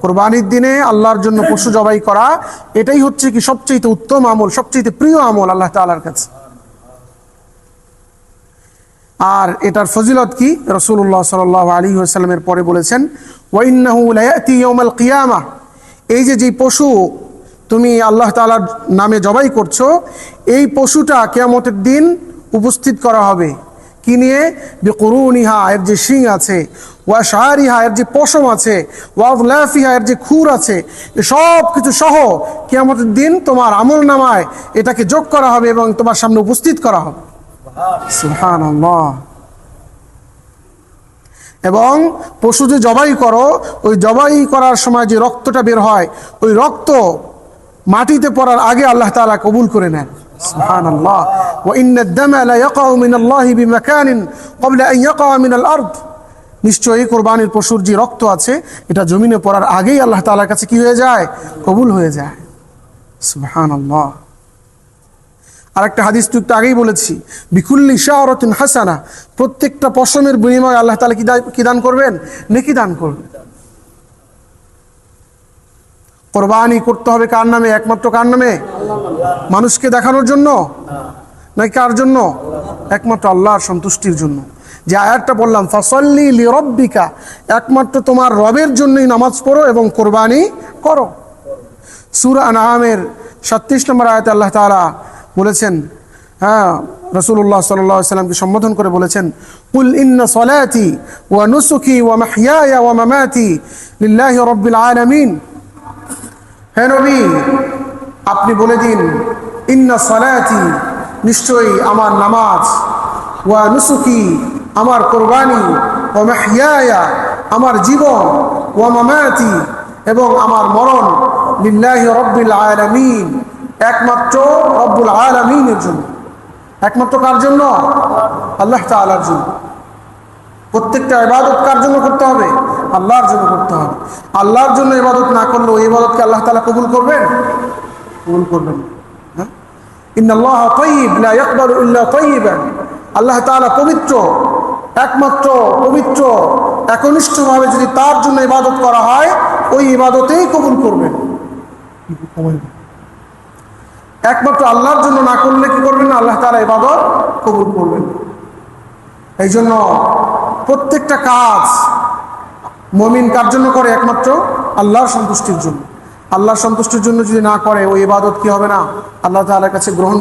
কোরবানির দিনে আল্লাহর জন্য পশু জবাই করা এটাই হচ্ছে কি সবচেয়ে উত্তম আমল, সবচেয়ে প্রিয় আমল আল্লাহ তাআলার কাছে। আর এটার ফজিলত কি? রাসূলুল্লাহ সাল্লাল্লাহু আলাইহি ওয়াসাল্লামের পরে বলেছেন, ওয়া ইন্নাহু লায়াতি ইয়াউমাল কিয়ামাহ, এই যে পশু তুমি আল্লাহ তাআলার নামে জবাই করছো, এই পশুটা কিয়ামতের দিন উপস্থিত করা হবে কি নিয়ে? বিকুরুনিহা, এর যে শিং আছে, ওয়া শারিহা, এর যে পশম আছে, ওয়া আযলাফিহা, এর যে খুর আছে, সব কিছু সহ কিয়ামতের দিন তোমার আমলনামায় এটাকে যোগ করা হবে এবং তোমার সামনে উপস্থিত করা হবে। সুবহানাল্লাহ। এবং পশু যে জবাই করো, ওই জবাই করার সময় যে রক্তটা বের হয়, ওই রক্ত মাটিতে পড়ার আগে আল্লাহ তাআলা কবুল করে নেন। সুবহানাল্লাহ। ওয়া ইন্নাদ দামা লা ইয়াকাউ মিনাল্লাহি বিমাকানিন ক্বাবলা আন ইয়াকা মিনাল আরদ, নিশ্চয়ই কোরবানির পশুর যে রক্ত আছে এটা জমিনে পড়ার আগেই আল্লাহ তাআলার কাছে কি হয়ে যায়? কবুল হয়ে যায়। সুবহানাল্লাহ। আরেকটা হাদিস তো একটু আগেই বলেছি, বিকুল্লি শাওরাতিন হাসানা, প্রত্যেকটা পশমের বিনিময়ে আল্লাহ তাআলা কি দান করবেন? নেকি দান করবেন। কোরবানি করতে হবে কার নামে? একমাত্র কার নামে? মানুষকে দেখানোর জন্য নাকি কার জন্য? একমাত্র আল্লাহর সন্তুষ্টির জন্য। যে আয়াতটা বললাম, ফাসাল্লি লিরাব্বিকা, একমাত্র তোমার রবের জন্যই নামাজ পড়ো এবং কোরবানি করো। সূরা আনআমের ৩৭ নম্বর আয়াতে আল্লাহ তাআলা বলেছেন, রাসূলুল্লাহ সাল্লাল্লাহু আলাইহি ওয়াসাল্লামকে সম্বোধন করে বলেছেন, কুল ইন্না সলাতি ওয়া নুসুকি ওয়া মাহইয়ায়া ওয়া মামাতি লিল্লাহি রাব্বিল আলামিন, হে নবী আপনি বলে দিন, ইন্না সলাতি, নিশ্চয়ই আমার নামাজ, ওয়া নুসুকি, আমার কোরবানি, ওয়া মাহইয়ায়া, আমার জীবন, ওয়া মামাতি, এবং আমার মরণ, লিল্লাহি রাব্বিল আলামিন, একমাত্র রব্বুল আলামিনের জন্য। একমাত্র কার জন্য? আল্লাহ তাআলার জন্য। প্রত্যেকটা ইবাদত কার জন্য করতে হবে? আল্লাহর জন্য করতে হবে। আল্লাহর জন্য ইবাদত না করলে ওই ইবাদতকে আল্লাহ তাআলা কবুল করবেন? কবুল করবেন না। ইন্নাল্লাহা তাইয়্যিব লা ইয়াকবালু ইল্লা তাইয়্যিবান, আল্লাহ তাআলা পবিত্র, একমাত্র পবিত্র, একনিষ্ঠভাবে যদি তার জন্য ইবাদত করা হয় ওই ইবাদতেই কবুল করবেন। একমাত্র আল্লাহর জন্য না করলে কি করবেন না? আল্লাহ তাআলা ইবাদত কবুল করবেন। এই জন্য প্রত্যেকটা কাজ মুমিন কার জন্য করে? একমাত্র আল্লাহর সন্তুষ্টির জন্য। আল্লাহর সন্তুষ্টির জন্য যদি না করে ওই ইবাদত কি হবে না? আল্লাহ তাআলার কাছে গ্রহণ